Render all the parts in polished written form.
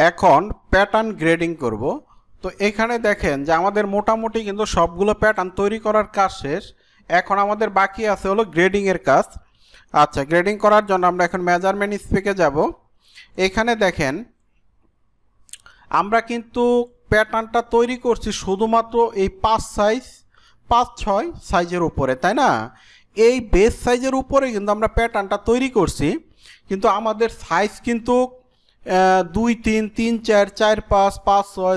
এখন pattern grading করব। তো এখানে দেখেন যে আমাদের মোটামুটি কিন্তু সবগুলো প্যাটার্ন তৈরি করার কাজ শেষ। এখন আমাদের বাকি আছে হলো গ্রেডিংয়ের কাজ। আচ্ছা, গ্রেডিং করার জন্য আমরা এখন মেজারমেন্ট স্পেকে যাব। এখানে দেখেন আমরা কিন্তু প্যাটার্নটা তৈরি করছি শুধুমাত্র এই 5-6 সাইজের উপরে, তাই না? এই বেস সাইজের উপরে কিন্তু আমরা প্যাটার্নটা তৈরি করছি, কিন্তু আমাদের সাইজ কিন্তু 2, 3, 3, 4, 4, 5, 5, 6,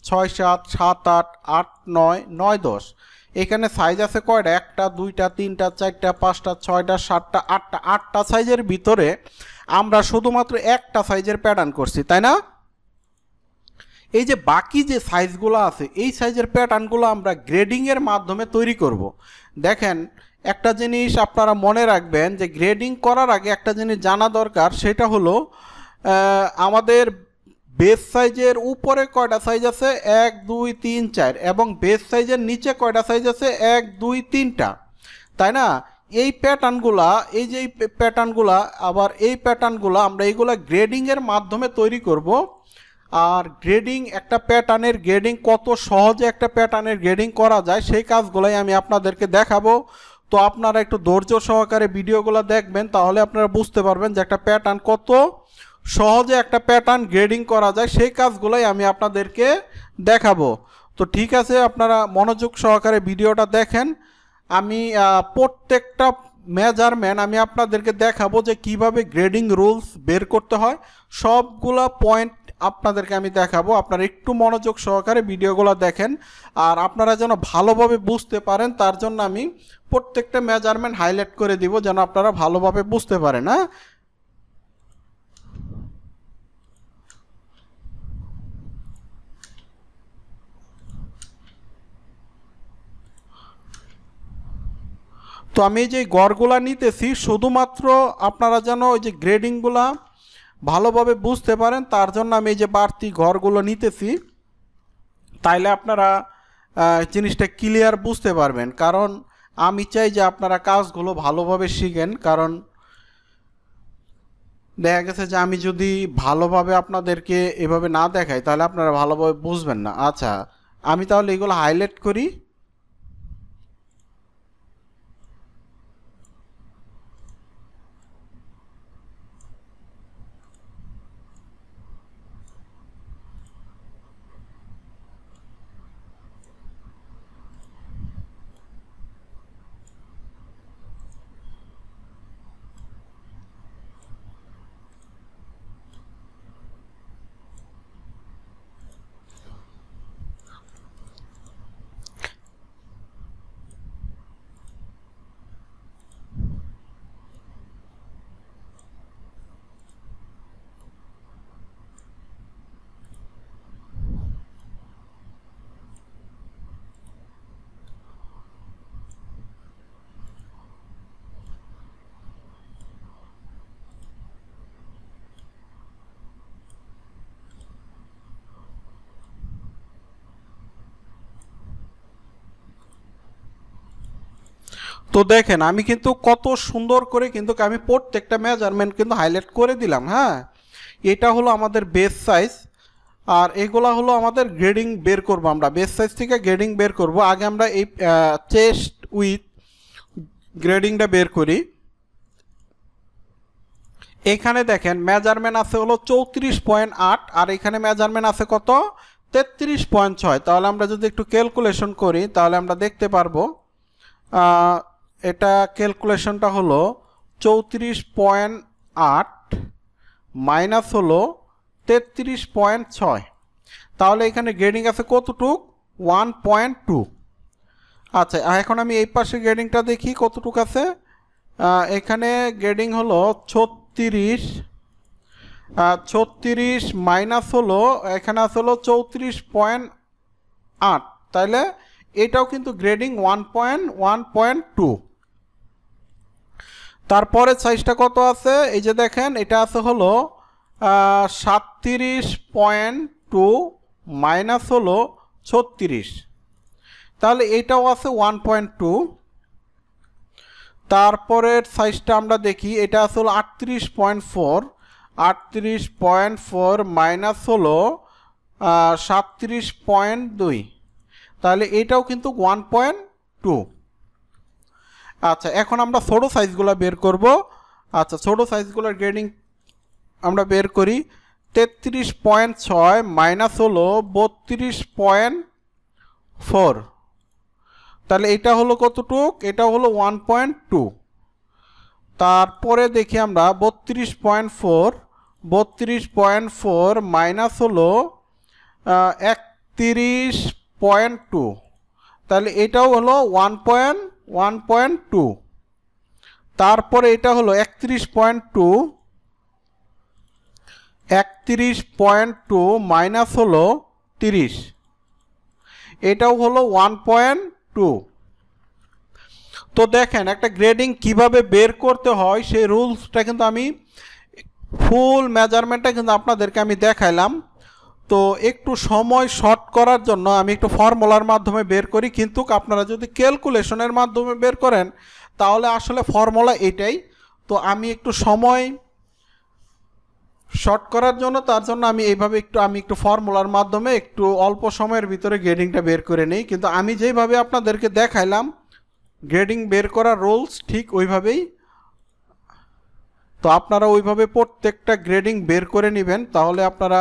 6, 7, 7, 8, 8, 9, 9, 10। এখানে সাইজ আছে কয়টা? 1টা, 2টা, 3টা, 4টা, 5টা, 6টা, 7টা, 8টা। 8টা সাইজের ভিতরে আমরা শুধুমাত্র একটা সাইজের প্যাটার্ন করছি, তাই না? এই যে বাকি যে সাইজগুলো আছে এই সাইজের প্যাটার্নগুলো আমরা গ্রেডিংয়ের মাধ্যমে তৈরি করব। দেখেন, একটা জিনিস আপনারা মনে রাখবেন যে গ্রেডিং করার আগে একটা জিনিস জানা দরকার, সেটা হলো আমাদের বেস সাইজের উপরে কয়টা সাইজ আছে? 1, 2, 3, 4, এবং বেস সাইজের নিচে কয়টা সাইজ আছে? 1, 2, 3টা, তাই না? এই প্যাটার্নগুলা, এই যে প্যাটার্নগুলা, আবার এই প্যাটার্নগুলো আমরা এইগুলা গ্রেডিংয়ের মাধ্যমে তৈরি করব। আর গ্রেডিং, একটা প্যাটার্নের গ্রেডিং, কত সহজে একটা প্যাটার্নের গ্রেডিং করা যায় সেই কাজগুলোই আমি আপনাদেরকে দেখাবো। তো আপনারা একটু ধৈর্য সহকারে ভিডিওগুলো দেখবেন, তাহলে আপনারা বুঝতে পারবেন যে একটা প্যাটার্ন কত সহজে একটা প্যাটার্ন গ্রেডিং করা যায়, সেই কাজগুলোই আমি আপনাদেরকে দেখাবো। তো ঠিক আছে, আপনারা মনোযোগ সহকারে ভিডিওটা দেখেন। আমি প্রত্যেকটা মেজারমেন্ট আমি আপনাদেরকে দেখাবো যে কিভাবে গ্রেডিং রুলস বের করতে হয়, সবগুলা পয়েন্ট আপনাদেরকে আমি দেখাবো। আপনারা একটু মনোযোগ সহকারে ভিডিওগুলো দেখেন, আর আপনারা যেন ভালোভাবে বুঝতে পারেন তার জন্য আমি প্রত্যেকটা মেজারমেন্ট হাইলাইট করে দিব, যেন আপনারা ভালোভাবে বুঝতে পারেন। হ্যাঁ, তো আমি যে গড়গুলা নিতেছি শুধুমাত্র আপনারা যেন ওই যে গ্রেডিংগুলা ভালোভাবে বুঝতে পারেন তার জন্য আমি এই যে বাড়তি ঘরগুলো নিতেছি, তাইলে আপনারা জিনিসটা ক্লিয়ার বুঝতে পারবেন। কারণ আমি চাই যে আপনারা কাজগুলো ভালোভাবে শিখেন, কারণ দেখা গেছে যে আমি যদি ভালোভাবে আপনাদেরকে এভাবে না দেখাই তাহলে আপনারা ভালোভাবে বুঝবেন না। আচ্ছা, আমি তাহলে এগুলো হাইলাইট করি। তো দেখেন আমি কিন্তু কত সুন্দর করে কিন্তু আমি প্রত্যেকটা মেজারমেন্ট কিন্তু হাইলাইট করে দিলাম। হ্যাঁ, এটা হলো আমাদের বেস সাইজ, আর এগুলা হলো আমাদের গ্রেডিং বের করব। আমরা বেস সাইজ থেকে গ্রেডিং বের করব। আগে আমরা এই চেস্ট উইথ গ্রেডিংটা বের করি। এখানে দেখেন মেজারমেন্ট আছে হলো 34.8, আর এখানে মেজারমেন্ট আছে কত? 33.6। তাহলে আমরা যদি একটু ক্যালকুলেশন করি তাহলে আমরা দেখতে পারবো এটা ক্যালকুলেশনটা হলো 34.8 মাইনাস হলো 33.6। তাহলে এখানে গ্রেডিং আছে কতটুক? 1.2। আচ্ছা, এখন আমি এই পাশে গ্রেডিংটা দেখি কতটুক আছে। এখানে গ্রেডিং হলো 36 মাইনাস হলো এখানে আছে হলো 34.8, তাইলে এটাও কিন্তু গ্রেডিং 1.2। তারপরে সাইজটা কত আছে? এই যে দেখেন, এটা আছে হলো 37.2 মাইনাস হলো 36, তাহলে এটাও আছে 1.2। তারপরের সাইজটা আমরা দেখি, এটা আছে হলো 38.4, 38.4 মাইনাস হলো 37.2, তাহলে এটাও কিন্তু 1.2। আচ্ছা, এখন আমরা ছোটো সাইজগুলো বের করব। আচ্ছা, ছোটো সাইজগুলোর গ্রেডিং আমরা বের করি। 33.6 মাইনাস হলো 32.4, তাহলে এটা হলো কতটুক? এটা হলো 1.2। তারপরে দেখি আমরা 32.4 মাইনাস হলো 31.2, তাহলে এটাও হলো 1.2। তারপরে এটা হলো 31.2 মাইনাস হলো 30, এটাও হলো 1.2। তো দেখেন একটা গ্রেডিং কিভাবে বের করতে হয় সেই রুলসটা কিন্তু আমি ফুল মেজারমেন্টটা কিন্তু আপনাদেরকে আমি দেখাইলাম। তো একটু সময় শর্ট করার জন্য আমি একটু ফর্মুলার মাধ্যমে বের করি, কিন্তু আপনারা যদি ক্যালকুলেশনের মাধ্যমে বের করেন তাহলে আসলে ফর্মুলা এটাই। তো আমি একটু সময় শর্ট করার জন্য তার জন্য আমি এইভাবে একটু ফর্মুলার মাধ্যমে একটু অল্প সময়ের ভিতরে গ্রেডিংটা বের করে নিই। কিন্তু আমি যেভাবে আপনাদেরকে দেখাইলাম গ্রেডিং বের করার রুলস ঠিক ওইভাবেই, তো আপনারা ওইভাবে প্রত্যেকটা গ্রেডিং বের করে নেবেন, তাহলে আপনারা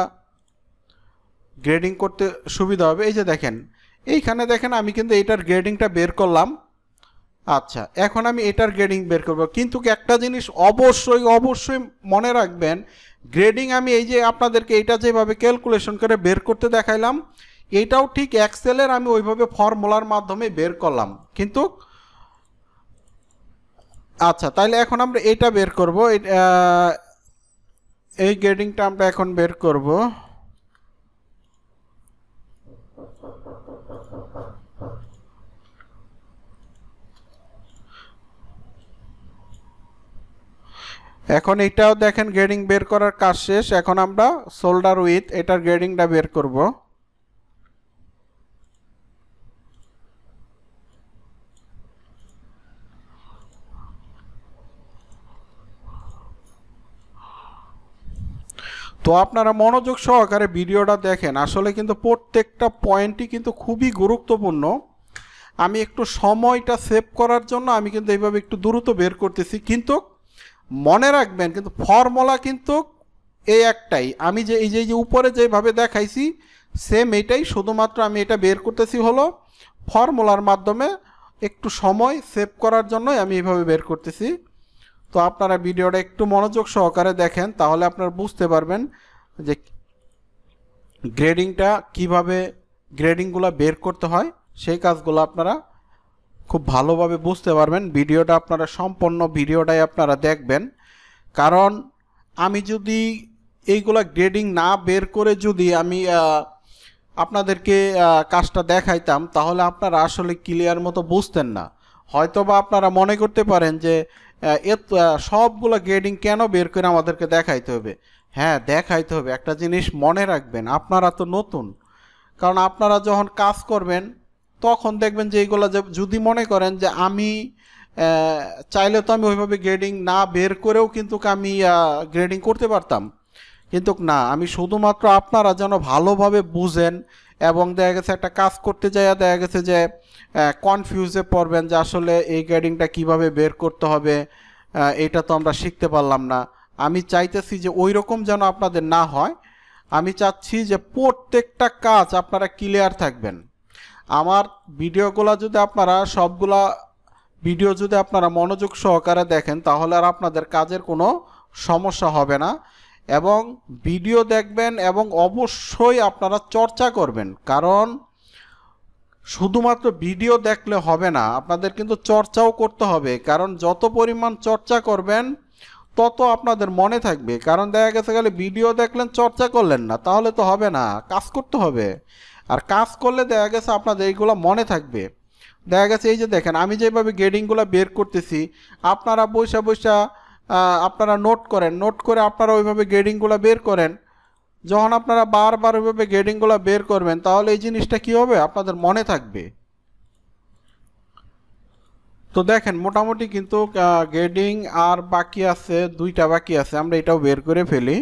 গ্রেডিং করতে সুবিধা হবে। এই যে দেখেন, এইখানে দেখেন আমি কিন্তু এটার গ্রেডিংটা বের করলাম। আচ্ছা, এখন আমি এটার গ্রেডিং বের করব, কিন্তু একটা জিনিস অবশ্যই মনে রাখবেন, গ্রেডিং আমি এই যে আপনাদেরকে এটা যেভাবে ক্যালকুলেশন করে বের করতে দেখাইলাম এটাও ঠিক এক্সেলের আমি ওইভাবে ফর্মুলার মাধ্যমে বের করলাম কিন্তু। আচ্ছা, তাহলে এখন আমরা এটা বের করব, এই গ্রেডিংটা আমরা এখন বের করব। এখন এটাও দেখেন গ্রেডিং বের করার কাজ শেষ। এখন আমরা শোল্ডার উইথ এটার গ্রেডিংটা বের করব। তো আপনারা মনোযোগ সহকারে ভিডিওটা দেখেন, আসলে কিন্তু প্রত্যেকটা পয়েন্টই কিন্তু খুবই গুরুত্বপূর্ণ। আমি একটু সময়টা সেভ করার জন্য আমি কিন্তু এইভাবে একটু দ্রুত বের করতেছি, কিন্তু মনে রাখবেন কিন্তু ফর্মুলা কিন্তু এই একটাই। আমি যে এই যে উপরে যেভাবে দেখাইছি সেম এইটাই, শুধুমাত্র আমি এটা বের করতেছি হলো ফর্মুলার মাধ্যমে। একটু সময় সেভ করার জন্যই আমি এইভাবে বের করতেছি। তো আপনারা ভিডিওটা একটু মনোযোগ সহকারে দেখেন, তাহলে আপনারা বুঝতে পারবেন যে গ্রেডিংটা কিভাবে গ্রেডিংগুলো বের করতে হয়, সেই কাজগুলো আপনারা খুব ভালোভাবে বুঝতে পারবেন। ভিডিওটা আপনারা সম্পূর্ণ ভিডিওটাই আপনারা দেখবেন, কারণ আমি যদি এইগুলা গ্রেডিং না বের করে যদি আমি আপনাদেরকে কাজটা দেখাইতাম তাহলে আপনারা আসলে ক্লিয়ার মতো বুঝতেন না। হয়তোবা আপনারা মনে করতে পারেন যে সবগুলো গ্রেডিং কেন বের করে আমাদেরকে দেখাইতে হবে। হ্যাঁ, দেখাইতে হবে। একটা জিনিস মনে রাখবেন, আপনারা তো নতুন, কারণ আপনারা যখন কাজ করবেন তখন দেখবেন যে এইগুলো যদি মনে করেন যে আমি চাইলে তো আমি ওইভাবে গ্রেডিং না বের করেও কিন্তু আমি গ্রেডিং করতে পারতাম, কিন্তু না, আমি শুধুমাত্র আপনারা যেন ভালোভাবে বুঝেন এবং দেখা গেছে একটা কাজ করতে যাইয়া দেখা গেছে যে কনফিউজে পড়বেন যে আসলে এই গ্রেডিংটা কিভাবে বের করতে হবে, এটা তো আমরা শিখতে পারলাম না। আমি চাইতেছি যে ওই রকম যেন আপনাদের না হয়। আমি চাচ্ছি যে প্রত্যেকটা কাজ আপনারা ক্লিয়ার থাকবেন। আমার ভিডিওগুলো যদি আপনারা সবগুলা ভিডিও যদি আপনারা মনোযোগ সহকারে দেখেন তাহলে আর আপনাদের কাজের কোনো সমস্যা হবে না। এবং ভিডিও দেখবেন এবং অবশ্যই আপনারা চর্চা করবেন, কারণ শুধুমাত্র ভিডিও দেখলে হবে না, আপনাদের কিন্তু চর্চাও করতে হবে। কারণ যত পরিমাণ চর্চা করবেন তত আপনাদের মনে থাকবে। কারণ দেখা গেছে গেলে ভিডিও দেখলেন চর্চা করলেন না, তাহলে তো হবে না, কাজ করতে হবে। আর কাজ করলে দেখা গেছে আপনাদের এইগুলো মনে থাকবে। দেখা গেছে এই যে দেখেন আমি যেভাবে গ্রেডিংগুলো বের করতেছি, আপনারা বৈশা আপনারা নোট করে আপনারা ওইভাবে গ্রেডিংগুলো বের করেন। যখন আপনারা বারবার ওইভাবে গ্রেডিংগুলো বের করবেন তাহলে এই জিনিসটা কী হবে, আপনাদের মনে থাকবে। তো দেখেন মোটামুটি কিন্তু গ্রেডিং আর বাকি আছে, দুইটা বাকি আছে, আমরা এটাও বের করে ফেলি।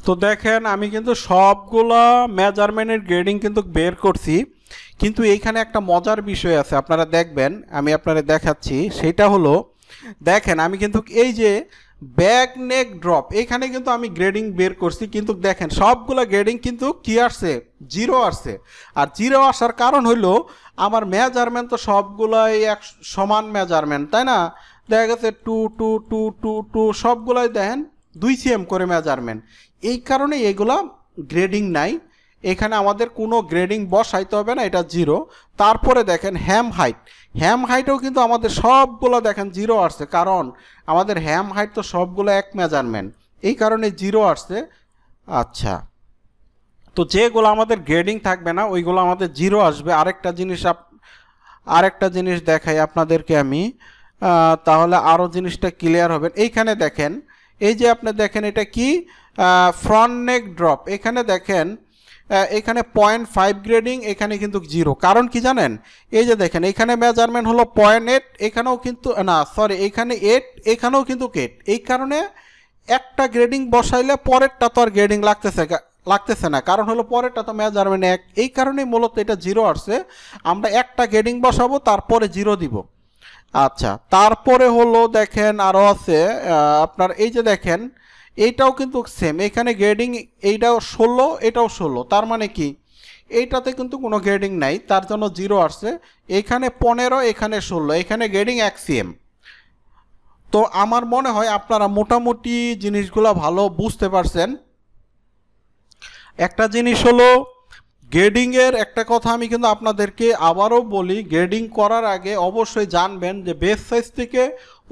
তো দেখেন আমি কিন্তু সবগুলা মেজারমেন্টের গ্রেডিং কিন্তু বের করছি, কিন্তু এইখানে একটা মজার বিষয় আছে, আপনারা দেখবেন, আমি আপনারা দেখাচ্ছি। সেটা হলো দেখেন আমি কিন্তু এই যে ব্যাক নেক ড্রপ এখানে কিন্তু আমি গ্রেডিং বের করছি, কিন্তু দেখেন সবগুলা গ্রেডিং কিন্তু কি আসছে, জিরো আসছে। আর জিরো আসার কারণ হলো আমার মেজারমেন্ট তো সবগুলাই এক সমান মেজারমেন্ট, তাই না? দেখা গেছে 2 সবগুলাই দেখেন 2 cm করে মেজারমেন্ট, এই কারণে এগুলা গ্রেডিং নাই। এখানে আমাদের কোনো গ্রেডিং বসাইতে হবে না, এটা জিরো। তারপরে দেখেন হ্যাম হাইটও কিন্তু আমাদের সবগুলো দেখেন জিরো আসছে, কারণ আমাদের হ্যাম হাইট তো সবগুলো এক মেজারমেন্ট, এই কারণে জিরো আসছে। আচ্ছা, তো যেগুলো আমাদের গ্রেডিং থাকবে না ওইগুলো আমাদের জিরো আসবে। আরেকটা জিনিস দেখাই আপনাদেরকে আমি, তাহলে আরও জিনিসটা ক্লিয়ার হবে। এইখানে দেখেন, এই যে আপনি দেখেন এটা কি ফ্রন্ট নেক ড্রপ, এখানে দেখেন এখানে 0.5 গ্রেডিং, এখানে কিন্তু জিরো। কারণ কি জানেন, এই যে দেখেন এখানে মেজারমেন্ট হলো 0.8, এখানেও কিন্তু না, সরি এখানে 8, এখানেও কিন্তু 8, এই কারণে একটা গ্রেডিং বসাইলে পরেরটা তো আর গ্রেডিং লাগতেছে না, কারণ হলো পরেরটা তো মেজারমেন্ট 1, এই কারণেই মূলত এটা জিরো আসছে। আমরা একটা গ্রেডিং বসাবো তারপরে জিরো দিব। আচ্ছা, তারপরে হলো দেখেন আরও আছে আপনার, এই যে দেখেন এইটাও কিন্তু সেম, এখানে গ্রেডিং এইটাও 16, এটাও 16, তার মানে কি এইটাতে কিন্তু কোনো গ্রেডিং নাই, তার জন্য জিরো আসছে। এখানে 15, এখানে 16, এখানে গ্রেডিং 1 cm। তো আমার মনে হয় আপনারা মোটামুটি জিনিসগুলো ভালো বুঝতে পারছেন। একটা জিনিস হলো গ্রেডিংয়ের একটা কথা আমি কিন্তু আপনাদেরকে আবারও বলি, গ্রেডিং করার আগে অবশ্যই জানবেন যে বেস সাইজ থেকে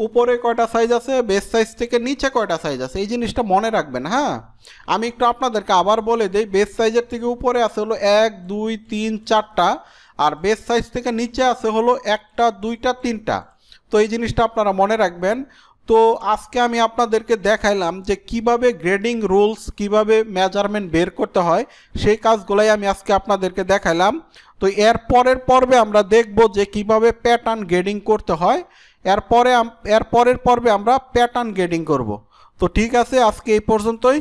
উপরে কয়টা সাইজ আছে, বেস সাইজ থেকে নিচে কয়টা সাইজ আছে, এই জিনিসটা মনে রাখবেন। হ্যাঁ, আমি একটু আপনাদেরকে আবার বলে দিই, বেস সাইজের থেকে উপরে আছে হলো 1 2 3 4টা, আর বেস সাইজ থেকে নিচে আছে হলো 1টা 2টা 3টা। তো এই জিনিসটা আপনারা মনে রাখবেন। তো আজকে আমি আপনাদেরকে দেখাইলাম যে কিভাবে গ্রেডিং রুলস, কিভাবে মেজারমেন্ট বের করতে হয়, সেই কাজগুলাই আমি আজকে আপনাদেরকে দেখাইলাম। তো এর পরের পর্বে আমরা দেখব যে কিভাবে প্যাটার্ন গ্রেডিং করতে হয়, এর পরের পর্বে আমরা প্যাটার্ন গ্রেডিং করব। তো ঠিক আছে, আজকে এই পর্যন্তই।